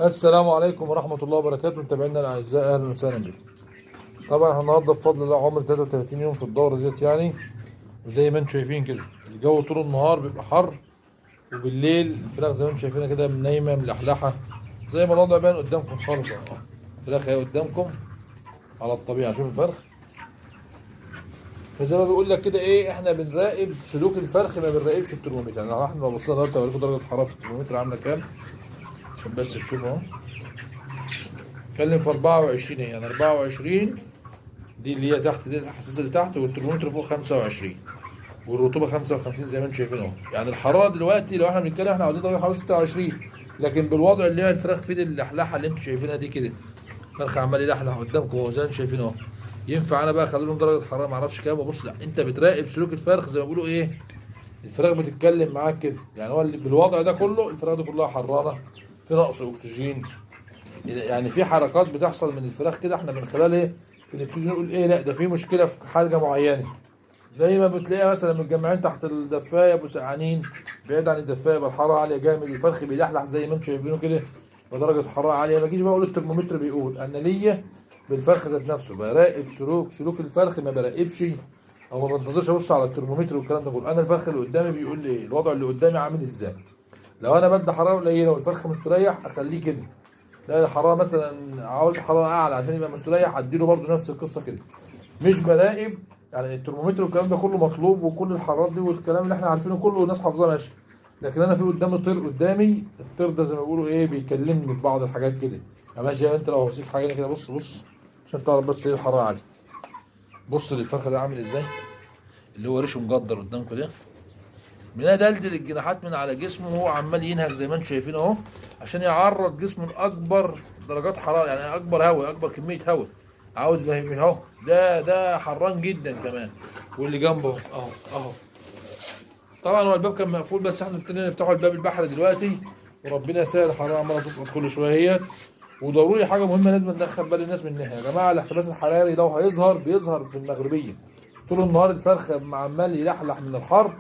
السلام عليكم ورحمة الله وبركاته، متابعينا الأعزاء أهلا وسهلا بكم. طبعا احنا النهارده بفضل الله عمر 33 يوم في الدورة ديت يعني، وزي ما انتم شايفين كده الجو طول النهار بيبقى حر، وبالليل الفراخ زي ما انتم شايفينها كده نايمة ملحلحة زي ما الوضع باين قدامكم خالص اهو. الفراخ اهي قدامكم على الطبيعة، شوف الفرخ. فزي ما بيقول لك كده ايه، احنا بنراقب سلوك الفرخ ما بنراقبش الترمومتر. يعني احنا لو بصينا دلوقتي اوريكم درجة الحرارة في الترمومتر عاملة كام عشان بس تشوفوا اهو. اتكلم في 24 يعني 24 دي اللي هي تحت، دي الحساسه اللي تحت، والترمومتر فوق 25، والرطوبه 55 زي ما انتم شايفين اهو. يعني الحراره دلوقتي لو احنا بنتكلم احنا عاوزين درجه حراره 26، لكن بالوضع اللي هي الفراخ في دي اللحلحه اللي انتم شايفينها دي كده، الفرخ عمال يلحلح قدامكم اهو زي ما انتم شايفين اهو. ينفع انا بقى اخلي لهم درجه حراره ما اعرفش كام وابص؟ لا، انت بتراقب سلوك الفرخ زي ما بيقولوا ايه، الفراخ بتتكلم معاك كده. يعني هو اللي بالوضع ده كله الفراخ دي كلها حرانه، في نقص اكسجين، يعني في حركات بتحصل من الفراخ كده، احنا من خلال ايه بنبتدي نقول ايه، لا ده في مشكله في حاجه معينه. زي ما بتلاقيها مثلا متجمعين تحت الدفايه ابو سقعانين، بعيد عن الدفايه يبقى الحراره عاليه جامد، الفرخ بيلحلح زي ما انتم شايفينه كده بدرجه الحراره عاليه. ما اجيش بقى اقول الترمومتر بيقول، انا ليا بالفرخ ذات نفسه براقب سلوك الفرخ، ما براقبش او ما بنتظرش ابص على الترمومتر والكلام ده كله. انا الفرخ اللي قدامي بيقول لي ايه، الوضع اللي قدامي عامل ازاي. لو انا بدي حراره قليله والفرخ مستريح اخليه كده، لا الحراره مثلا عاوز حراره اعلى عشان يبقى مستريح اديله برده نفس القصه كده. مش براقب يعني الترمومتر والكلام ده كله مطلوب، وكل الحرارات دي والكلام اللي احنا عارفينه كله الناس حافظاه ماشي، لكن انا في قدامي طير قدامي، الطير ده زي ما بيقولوا ايه بيكلمني ببعض الحاجات كده. يعني ماشي، انت لو هوصيك حاجه كده بص عشان تعرف بس ايه الحراره عاليه. بص للفرخه ده عامل ازاي، اللي هو ريشه مجدر قدامكم ده، دلدل الجناحات من على جسمه وهو عمال ينهج زي ما انتم شايفين اهو، عشان يعرض جسمه لاكبر درجات حراره، يعني اكبر هواء، اكبر كميه هواء عاوز. ما هي اهو، ده حران جدا كمان، واللي جنبه اهو. طبعا هو الباب كان مقفول، بس احنا ابتدينا نفتحوا الباب البحري دلوقتي، وربنا يسهل. الحراره عماله تسقط كل شويه هي، وضروري حاجه مهمه لازم ندخل بال الناس منها يا جماعه. الاحتباس الحراري لو هيظهر بيظهر في المغربيه، طول النهار الفرخ عمال يلحلح من الحر،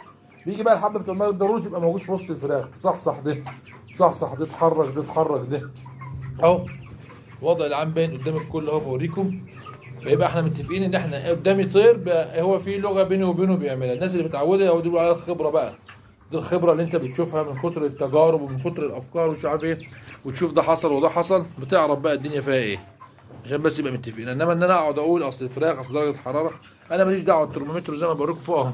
بيجي بقى الحبه بتوع المغرب ضروري تبقى موجود في وسط الفراخ، تصحصح ده تصحصح ده، تحرك ده تحرك ده اهو. الوضع العام باين قدام الكل اهو بوريكم. فيبقى احنا متفقين ان احنا قدامي طير بقى هو في لغه بيني وبينه بيعملها، الناس اللي متعوده او دي على الخبره بقى، دي الخبره اللي انت بتشوفها من كتر التجارب ومن كتر الافكار ومش عارف ايه، وتشوف ده حصل وده حصل، بتعرف بقى الدنيا فيها ايه، عشان بس يبقى متفقين. انما ان انا اقعد اقول اصل الفراخ اصل درجه الحراره، انا ماليش دعوه. الترمومتر زي ما بوريكم فوق اهو،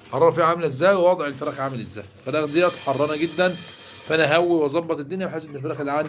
الحراره فيها عامله ازاي ووضع الفراخ عامل ازاي. الفراخ ديت حرانه جدا، فانا هوي واظبط الدنيا بحيث ان الفراخ اللي عندي